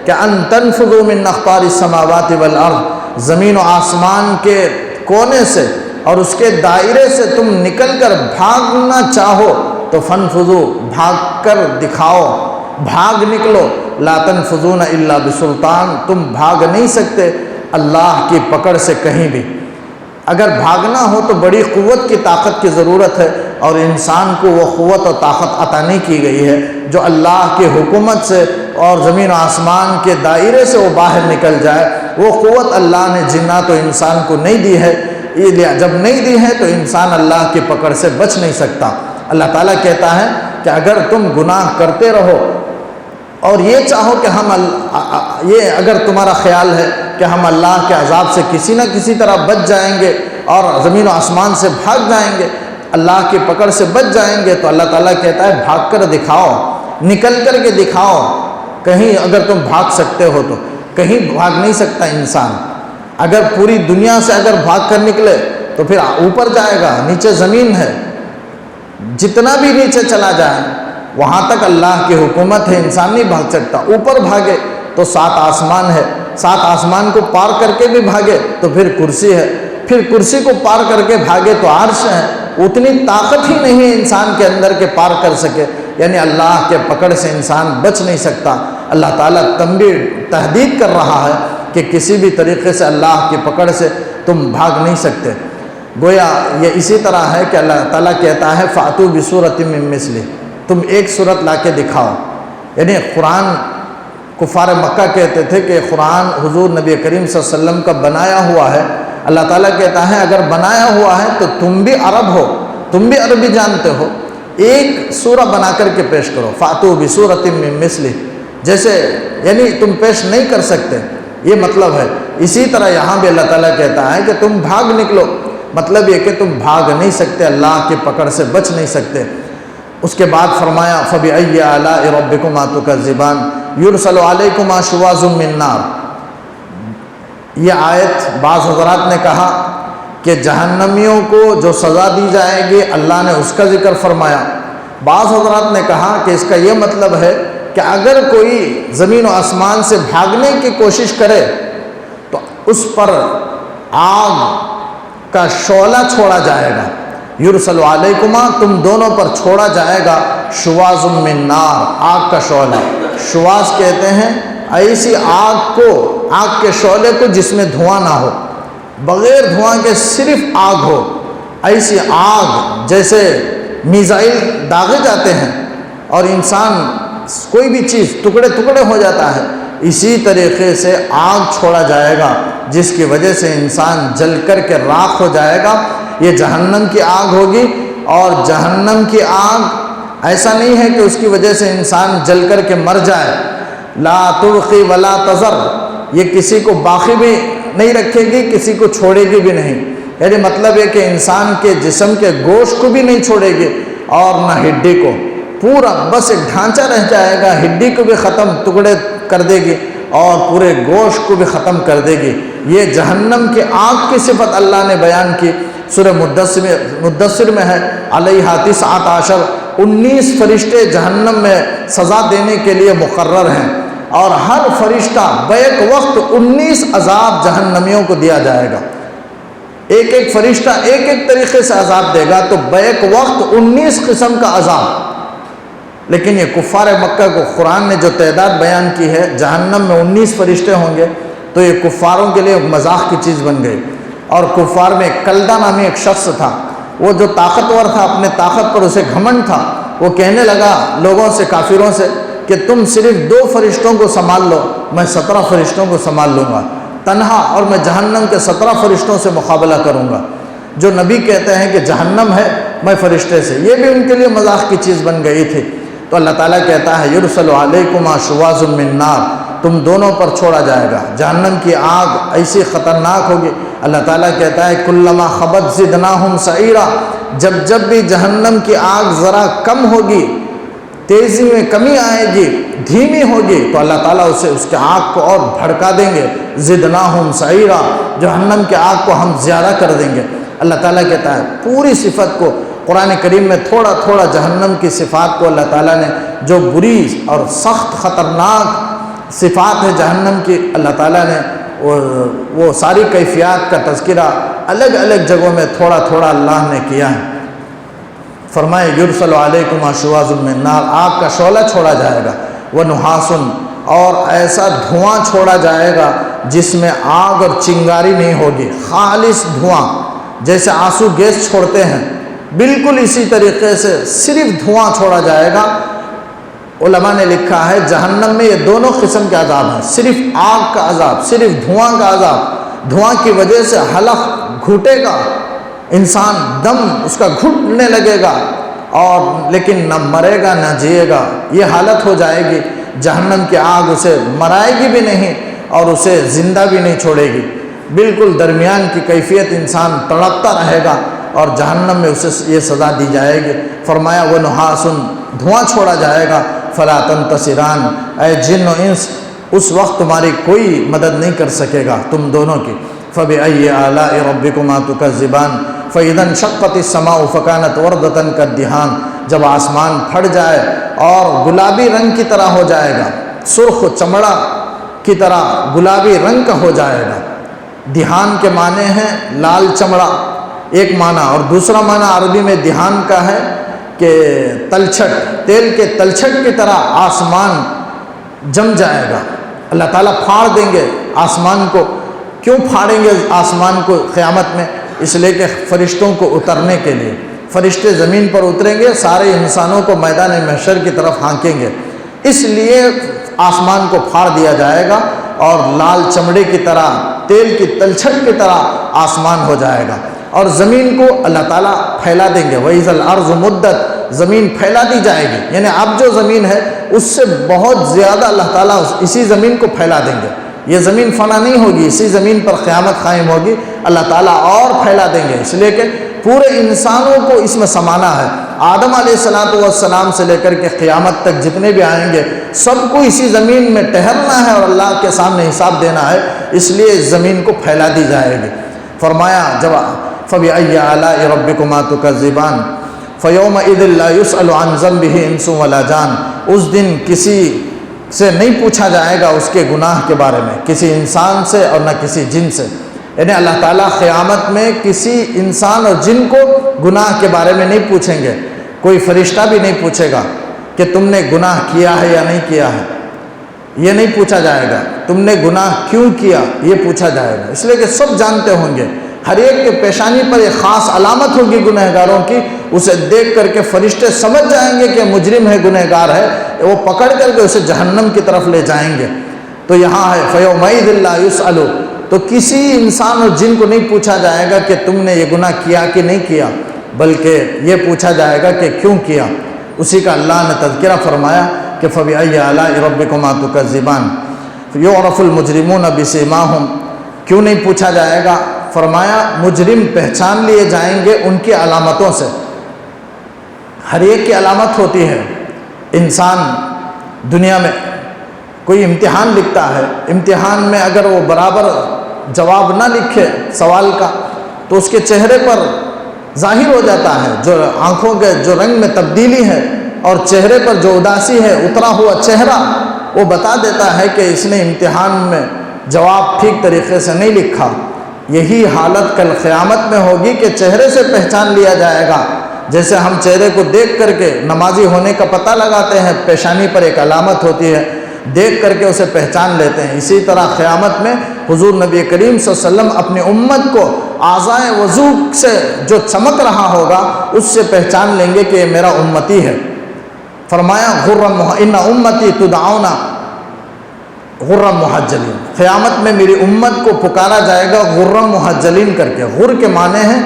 کہ ان تنفذوا من اقطار السماوات والارض، زمین و آسمان کے کونے سے اور اس کے دائرے سے تم نکل کر بھاگنا چاہو تو فانفذوا، بھاگ کر دکھاؤ، بھاگ نکلو، لا تنفذون الا بسلطان، تم بھاگ نہیں سکتے اللہ کی پکڑ سے کہیں بھی۔ اگر بھاگنا ہو تو بڑی قوت کی طاقت کی ضرورت ہے، اور انسان کو وہ قوت و طاقت عطا نہیں کی گئی ہے جو اللہ کی حکومت سے اور زمین و آسمان کے دائرے سے وہ باہر نکل جائے۔ وہ قوت اللہ نے جنات و انسان کو نہیں دی ہے، جب نہیں دی ہے تو انسان اللہ کی پکڑ سے بچ نہیں سکتا۔ اللہ تعالیٰ کہتا ہے کہ اگر تم گناہ کرتے رہو اور یہ چاہو کہ یہ اگر تمہارا خیال ہے کہ ہم اللہ کے عذاب سے کسی نہ کسی طرح بچ جائیں گے اور زمین و آسمان سے بھاگ جائیں گے، اللہ کی پکڑ سے بچ جائیں گے، تو اللہ تعالیٰ کہتا ہے بھاگ کر دکھاؤ، نکل کر کے دکھاؤ۔ کہیں اگر تم بھاگ سکتے ہو تو کہیں بھاگ نہیں سکتا انسان، اگر پوری دنیا سے اگر بھاگ کر نکلے تو پھر اوپر جائے گا، نیچے زمین ہے، جتنا بھی نیچے چلا جائے وہاں تک اللہ کی حکومت ہے، انسان نہیں بھاگ سکتا۔ اوپر بھاگے تو 7 آسمان ہے، 7 آسمان کو پار کر کے بھی بھاگے تو پھر کرسی ہے، پھر کرسی کو پار کر کے بھاگے تو عرش ہے۔ اتنی طاقت ہی نہیں ہے انسان کے اندر کہ پار کر سکے، یعنی اللہ کے پکڑ سے انسان بچ نہیں سکتا۔ اللہ تعالیٰ تحدید کر رہا ہے کہ کسی بھی طریقے سے اللہ کی پکڑ سے تم بھاگ نہیں سکتے۔ گویا یہ اسی طرح ہے کہ اللہ تعالیٰ کہتا ہے فَأْتُوا بِسُورَةٍ مِّن مِّثْلِهِ، تم ایک صورت لا کے دکھاؤ۔ یعنی قرآن، کفار مکہ کہتے تھے کہ قرآن حضور نبی کریم صلی اللہ علیہ وسلم کا بنایا ہوا ہے۔ اللہ تعالیٰ کہتا ہے اگر بنایا ہوا ہے تو تم بھی عرب ہو، تم بھی عربی جانتے ہو، ایک سورہ بنا کر کے پیش کرو۔ فَأْتُوا بِسُورَةٍ مِّن مِّثْلِهِ، جیسے یعنی تم پیش نہیں کر سکتے، یہ مطلب ہے۔ اسی طرح یہاں بھی اللہ تعالیٰ کہتا ہے کہ تم بھاگ نکلو، مطلب یہ کہ تم بھاگ نہیں سکتے، اللہ کی پکڑ سے بچ نہیں سکتے۔ اس کے بعد فرمایا فَبِأَيِّ آلَاءِ رَبِّكُمَا تُكَذِّبَانِ يُرْسَلُ عَلَيْكُمَا شُوَاظٌ مِّن نَّارٍ۔ یہ آیت بعض حضرات نے کہا کہ جہنمیوں کو جو سزا دی جائے گی اللہ نے اس کا ذکر فرمایا۔ بعض حضرات نے کہا کہ اس کا یہ مطلب ہے کہ اگر کوئی زمین و آسمان سے بھاگنے کی کوشش کرے تو اس پر آگ کا شعلہ چھوڑا جائے گا۔ یرسل علیکما، تم دونوں پر چھوڑا جائے گا شواظ من نار، آگ کا شعلہ۔ شواظ کہتے ہیں ایسی آگ کو، آگ کے شعلے کو جس میں دھواں نہ ہو، بغیر دھواں کے صرف آگ ہو۔ ایسی آگ جیسے میزائل داغے جاتے ہیں اور انسان کوئی بھی چیز ٹکڑے ٹکڑے ہو جاتا ہے، اسی طریقے سے آگ چھوڑا جائے گا جس کی وجہ سے انسان جل کر کے راکھ ہو جائے گا۔ یہ جہنم کی آگ ہوگی، اور جہنم کی آگ ایسا نہیں ہے کہ اس کی وجہ سے انسان جل کر کے مر جائے۔ لا تبقی ولا تذر، یہ کسی کو باقی بھی نہیں رکھے گی، کسی کو چھوڑے گی بھی نہیں۔ یعنی مطلب ہے کہ انسان کے جسم کے گوشت کو بھی نہیں چھوڑے گی اور نہ ہڈی کو، پورا بس ایک ڈھانچہ رہ جائے گا، ہڈی کو بھی ختم ٹکڑے کر دے گی اور پورے گوشت کو بھی ختم کر دے گی۔ یہ جہنم کی آگ کی صفت اللہ نے بیان کی، سورہ مدثر میں ہے، علیہا 19 19 فرشتے جہنم میں سزا دینے کے لیے مقرر ہیں، اور ہر فرشتہ بیک وقت 19 عذاب جہنمیوں کو دیا جائے گا۔ ایک ایک فرشتہ ایک ایک طریقے سے عذاب دے گا، تو بیک وقت 19 قسم کا عذاب۔ لیکن یہ کفار مکہ کو قرآن نے جو تعداد بیان کی ہے، جہنم میں 19 فرشتے ہوں گے، تو یہ کفاروں کے لیے مذاق کی چیز بن گئی۔ اور کفار میں کلدہ نامی ایک شخص تھا، وہ جو طاقتور تھا، اپنے طاقت پر اسے گھمنڈ تھا، وہ کہنے لگا لوگوں سے، کافروں سے، کہ تم صرف 2 فرشتوں کو سنبھال لو، میں 17 فرشتوں کو سنبھال لوں گا تنہا، اور میں جہنم کے 17 فرشتوں سے مقابلہ کروں گا۔ جو نبی کہتے ہیں کہ جہنم ہے، میں فرشتے سے، یہ بھی ان کے لیے مذاق کی چیز بن گئی تھی۔ تو اللہ تعالیٰ کہتا ہے یرسل علیکما شواظ من نار، تم دونوں پر چھوڑا جائے گا۔ جہنم کی آگ ایسی خطرناک ہوگی، اللہ تعالیٰ کہتا ہے کلما خبت زدناہم سعیرا، جب جب بھی جہنم کی آگ ذرا کم ہوگی، تیزی میں کمی آئے گی، دھیمی ہوگی، تو اللہ تعالیٰ اسے اس کے آگ کو اور بھڑکا دیں گے۔ زدناہم سعیرا، جہنم کی آگ کو ہم زیادہ کر دیں گے۔ اللہ تعالیٰ کہتا ہے پوری صفت کو قرآن کریم میں تھوڑا تھوڑا جہنم کی صفات کو اللہ تعالیٰ نے، جو بری اور سخت خطرناک صفات ہے جہنم کی، اللہ تعالیٰ نے وہ ساری کیفیات کا تذکرہ الگ الگ جگہوں میں تھوڑا تھوڑا اللہ نے کیا ہے۔ فرمائے یرسل علیکما شواظ من نار، آگ کا شعلہ چھوڑا جائے گا، ونحاس، اور ایسا دھواں چھوڑا جائے گا جس میں آگ اور چنگاری نہیں ہوگی، خالص دھواں، جیسے آنسو گیس چھوڑتے ہیں، بالکل اسی طریقے سے صرف دھواں چھوڑا جائے گا۔ علماء نے لکھا ہے جہنم میں یہ دونوں قسم کے عذاب ہیں، صرف آگ کا عذاب، صرف دھواں کا عذاب۔ دھواں کی وجہ سے حلق گھٹے گا انسان، دم اس کا گھٹنے لگے گا، اور لیکن نہ مرے گا نہ جیے گا، یہ حالت ہو جائے گی۔ جہنم کی آگ اسے مرائے گی بھی نہیں اور اسے زندہ بھی نہیں چھوڑے گی، بالکل درمیان کی کیفیت، انسان تڑپتا رہے گا، اور جہنم میں اسے یہ سزا دی جائے گی۔ فرمایا وَنُحَاسٌ، دھواں چھوڑا جائے گا، فَلَا تَنْتَصِرَانِ، اے جن و انس اس وقت تمہاری کوئی مدد نہیں کر سکے گا تم دونوں کی۔ فَبِأَيِّ آلَاءِ رَبِّكُمَا تُكَذِّبَانِ، فَإِذَا انشَقَّتِ السَّمَاءُ فَكَانَتْ وَرْدَةً كَالدِّهَانِ، جب آسمان پھٹ جائے اور گلابی رنگ کی طرح ہو جائے گا، سرخ چمڑا کی طرح گلابی رنگ کا ہو جائے گا۔ دھان کے معنی ہیں لال چمڑا ایک معنی، اور دوسرا معنی عربی میں دھان کا ہے کہ تلچھٹ، تیل کے تلچھٹ کی طرح آسمان جم جائے گا۔ اللہ تعالیٰ پھاڑ دیں گے آسمان کو۔ کیوں پھاڑیں گے آسمان کو قیامت میں؟ اس لیے کہ فرشتوں کو اترنے کے لیے، فرشتے زمین پر اتریں گے، سارے انسانوں کو میدان محشر کی طرف ہانکیں گے، اس لیے آسمان کو پھاڑ دیا جائے گا، اور لال چمڑے کی طرح، تیل کی تلچھٹ کی طرح آسمان ہو جائے گا، اور زمین کو اللہ تعالیٰ پھیلا دیں گے۔ وَإِذَا الْأَرْضُ مُدَّتْ، زمین پھیلا دی جائے گی، یعنی اب جو زمین ہے اس سے بہت زیادہ اللہ تعالیٰ اسی زمین کو پھیلا دیں گے۔ یہ زمین فنا نہیں ہوگی، اسی زمین پر قیامت قائم ہوگی، اللہ تعالیٰ اور پھیلا دیں گے، اس لیے کہ پورے انسانوں کو اس میں سمانا ہے۔ آدم علیہ السلام سے لے کر کے قیامت تک جتنے بھی آئیں گے سب کو اسی زمین میں ٹہرنا ہے اور اللہ کے سامنے حساب دینا ہے، اس لیے اس زمین کو پھیلا دی جائے گی۔ فرمایا جب فَبِأَيِّ آلَاءِ رَبِّكُمَا تُكَذِّبَانِ فَيَوْمَئِذٍ لَا يُسْأَلُ عَنْ ذَنبِهِ إِنسٌ وَلَا جَانٌ، اس دن کسی سے نہیں پوچھا جائے گا اس کے گناہ کے بارے میں، کسی انسان سے اور نہ کسی جن سے۔ یعنی اللہ تعالیٰ قیامت میں کسی انسان اور جن کو گناہ کے بارے میں نہیں پوچھیں گے، کوئی فرشتہ بھی نہیں پوچھے گا کہ تم نے گناہ کیا ہے یا نہیں کیا ہے، یہ نہیں پوچھا جائے گا۔ تم نے گناہ کیوں کیا یہ پوچھا جائے گا، اس لیے کہ سب جانتے ہوں گے، ہر ایک کے پیشانی پر ایک خاص علامت ہوگی گنہگاروں کی، اسے دیکھ کر کے فرشتے سمجھ جائیں گے کہ مجرم ہے، گنہگار ہے، وہ پکڑ کر کے اسے جہنم کی طرف لے جائیں گے۔ تو یہاں ہے فَيَوْمَئِذٍ لَا يُسْأَلُ، تو کسی انسان اور جن کو نہیں پوچھا جائے گا کہ تم نے یہ گناہ کیا کہ نہیں کیا، بلکہ یہ پوچھا جائے گا کہ کیوں کیا۔ اسی کا اللہ نے تذکرہ فرمایا کہ فَبِأَيِّ آلَاءِ رَبِّكُمَا تُكَذِّبَانِ يُعْرَفُ الْمُجْرِمُونَ بِسِيمَاهُمْ، کیوں نہیں پوچھا جائے گا؟ فرمایا مجرم پہچان لیے جائیں گے ان کی علامتوں سے۔ ہر ایک کی علامت ہوتی ہے۔ انسان دنیا میں کوئی امتحان لکھتا ہے، امتحان میں اگر وہ برابر جواب نہ لکھے سوال کا تو اس کے چہرے پر ظاہر ہو جاتا ہے، جو آنکھوں کے جو رنگ میں تبدیلی ہے اور چہرے پر جو اداسی ہے، اترا ہوا چہرہ، وہ بتا دیتا ہے کہ اس نے امتحان میں جواب ٹھیک طریقے سے نہیں لکھا۔ یہی حالت کل قیامت میں ہوگی کہ چہرے سے پہچان لیا جائے گا۔ جیسے ہم چہرے کو دیکھ کر کے نمازی ہونے کا پتہ لگاتے ہیں، پیشانی پر ایک علامت ہوتی ہے، دیکھ کر کے اسے پہچان لیتے ہیں، اسی طرح قیامت میں حضور نبی کریم صلی اللہ علیہ وسلم اپنی امت کو اعضائے وضو سے جو چمک رہا ہوگا اس سے پہچان لیں گے کہ یہ میرا امتی ہے۔ فرمایا ان امتی تدعون غرم محجلین، قیامت میں میری امت کو پکارا جائے گا غرم محجلین کر کے۔ غر کے معنی ہے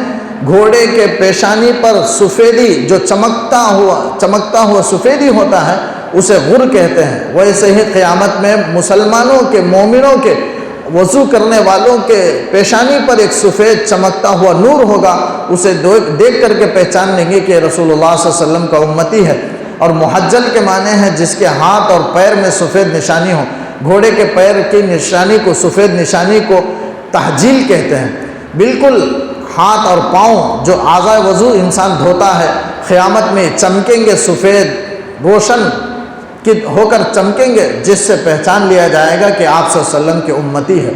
گھوڑے کے پیشانی پر سفیدی، جو چمکتا ہوا سفیدی ہوتا ہے اسے غر کہتے ہیں۔ ویسے ہی قیامت میں مسلمانوں کے، مومنوں کے، وضو کرنے والوں کے پیشانی پر ایک سفید چمکتا ہوا نور ہوگا، اسے دیکھ کر کے پہچان لیں گے کہ رسول اللہ صلی اللہ علیہ وسلم کا امتی ہے۔ اور محجل کے معنی ہے جس کے ہاتھ اور پیر میں سفید نشانی ہو۔ گھوڑے کے پیر کی نشانی کو، سفید نشانی کو تحجیل کہتے ہیں۔ بالکل ہاتھ اور پاؤں جو اعضائے وضو انسان دھوتا ہے، قیامت میں چمکیں گے، سفید روشن ہو کر چمکیں گے، جس سے پہچان لیا جائے گا کہ آپ صلی اللہ علیہ وسلم کے امتی ہے۔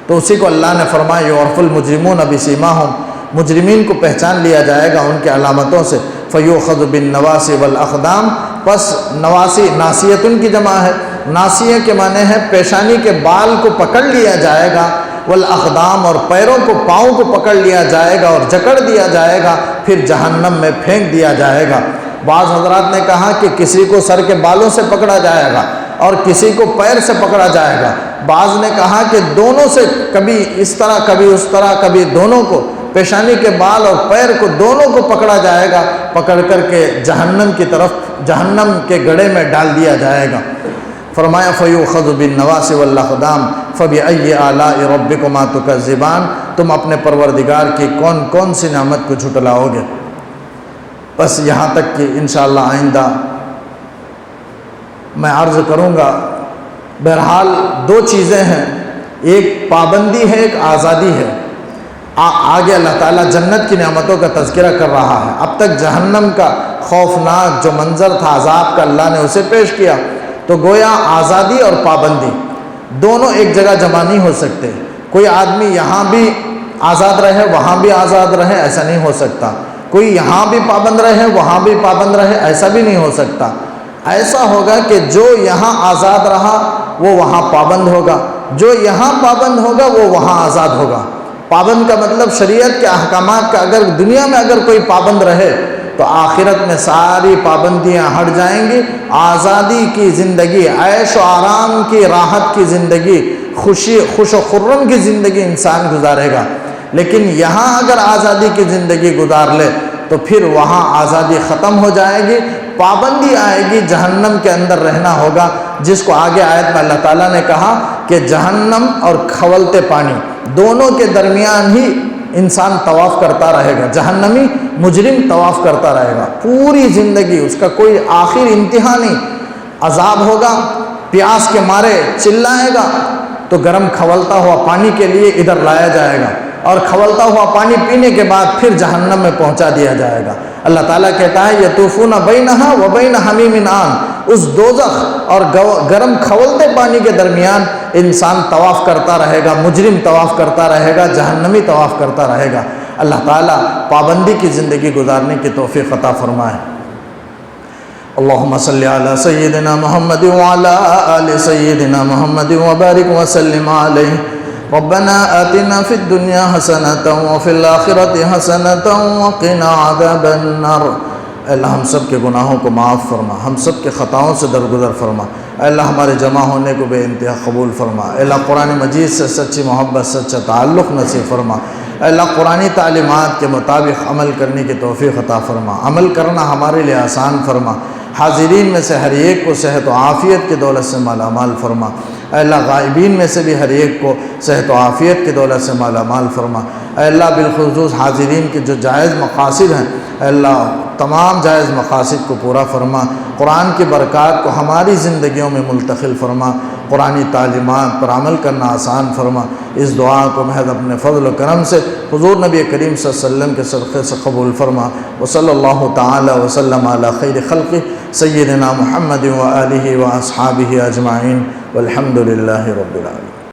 تو اسی کو اللہ نے فرمایا یعرف المجرمون بسیماہم، مجرمین کو پہچان لیا جائے گا ان کے علامتوں سے۔ فیؤخذ بالنواصی والاقدام، پس نواسی ناسیتن کی جمع ہے، ناسیہ کے معنی ہے پیشانی کے بال کو پکڑ لیا جائے گا، والاقدام اور پیروں کو، پاؤں کو پکڑ لیا جائے گا اور جکڑ دیا جائے گا، پھر جہنم میں پھینک دیا جائے گا۔ بعض حضرات نے کہا کہ کسی کو سر کے بالوں سے پکڑا جائے گا اور کسی کو پیر سے پکڑا جائے گا، بعض نے کہا کہ دونوں سے، کبھی اس طرح کبھی اس طرح، کبھی دونوں کو، پیشانی کے بال اور پیر کو دونوں کو پکڑا جائے گا، پکڑ کر کے جہنم کی طرف، جہنم کے گڑھے میں ڈال دیا جائے گا۔ فرمایا فیؤخذ بالنواصی والاقدام فبأی آلاء ربکما تکذبان، تم اپنے پروردگار کی کون کون سی نعمت کو جھٹلاؤ گے۔ بس یہاں تک کہ انشاءاللہ آئندہ میں عرض کروں گا۔ بہرحال دو چیزیں ہیں، ایک پابندی ہے، ایک آزادی ہے۔ آگے اللہ تعالیٰ جنت کی نعمتوں کا تذکرہ کر رہا ہے۔ اب تک جہنم کا خوفناک جو منظر تھا عذاب کا، اللہ نے اسے پیش کیا۔ تو گویا آزادی اور پابندی دونوں ایک جگہ جمع نہیں ہو سکتے۔ کوئی آدمی یہاں بھی آزاد رہے وہاں بھی آزاد رہے، ایسا نہیں ہو سکتا۔ کوئی یہاں بھی پابند رہے وہاں بھی پابند رہے، ایسا بھی نہیں ہو سکتا۔ ایسا ہوگا کہ جو یہاں آزاد رہا وہ وہاں پابند ہوگا، جو یہاں پابند ہوگا وہ وہاں آزاد ہوگا۔ پابند کا مطلب شریعت کے احکامات کا، اگر دنیا میں اگر کوئی پابند رہے تو آخرت میں ساری پابندیاں ہٹ جائیں گی، آزادی کی زندگی، عیش و آرام کی، راحت کی زندگی، خوش و خرم کی زندگی انسان گزارے گا۔ لیکن یہاں اگر آزادی کی زندگی گزار لے تو پھر وہاں آزادی ختم ہو جائے گی، پابندی آئے گی، جہنم کے اندر رہنا ہوگا، جس کو آگے آیت میں اللہ تعالیٰ نے کہا کہ جہنم اور کھولتے پانی دونوں کے درمیان ہی انسان طواف کرتا رہے گا، جہنمی مجرم طواف کرتا رہے گا پوری زندگی، اس کا کوئی آخر انتہا نہیں۔ عذاب ہوگا، پیاس کے مارے چلائے گا تو گرم کھولتا ہوا پانی کے لیے ادھر لایا جائے گا، اور کھولتا ہوا پانی پینے کے بعد پھر جہنم میں پہنچا دیا جائے گا۔ اللہ تعالیٰ کہتا ہے یطوفون بینہا و بین حمیم آن، اس دوزخ اور گرم کھولتے پانی کے درمیان انسان طواف کرتا رہے گا، مجرم طواف کرتا رہے گا، جہنمی طواف کرتا رہے گا۔ اللہ تعالیٰ پابندی کی زندگی گزارنے کی توفیق عطا فرمائے۔ اللہم صلی علی سیدنا محمد وعلی آل سیدنا محمد وبارک وسلم علیہ۔ ربنا آتنا فی الدنیا حسنۃ وفی الآخرۃ حسنۃ وقنا عذاب النار۔ اے اللہ ہم سب کے گناہوں کو معاف فرما، ہم سب کے خطاؤں سے درگزر فرما۔ اے اللہ ہمارے جمع ہونے کو بے انتہا قبول فرما۔ اے اللہ قرآن مجید سے سچی محبت، سچا تعلق نصیب فرما۔ اے اللہ قرآنی تعلیمات کے مطابق عمل کرنے کی توفیق عطا فرما، عمل کرنا ہمارے لیے آسان فرما۔ حاضرین میں سے ہر ایک کو صحت و عافیت کی دولت سے مالا مال فرما۔ اے اللہ غائبین میں سے بھی ہر ایک کو صحت و عافیت کی دولت سے مالا مال فرما۔ اے اللہ بالخصوص حاضرین کے جو جائز مقاصد ہیں، اے اللہ تمام جائز مقاصد کو پورا فرما۔ قرآن کی برکات کو ہماری زندگیوں میں منتقل فرما، قرآنی تعلیمات پر عمل کرنا آسان فرما۔ اس دعا کو محض اپنے فضل و کرم سے حضور نبی کریم صلی اللہ علیہ وسلم کے صدقے سے قبول فرما۔ وصلی اللہ تعالی وسلم علی خیر خلقہ سیدنا محمد و آلہ و اصحابہ اجمعین والحمد للہ رب العالمین۔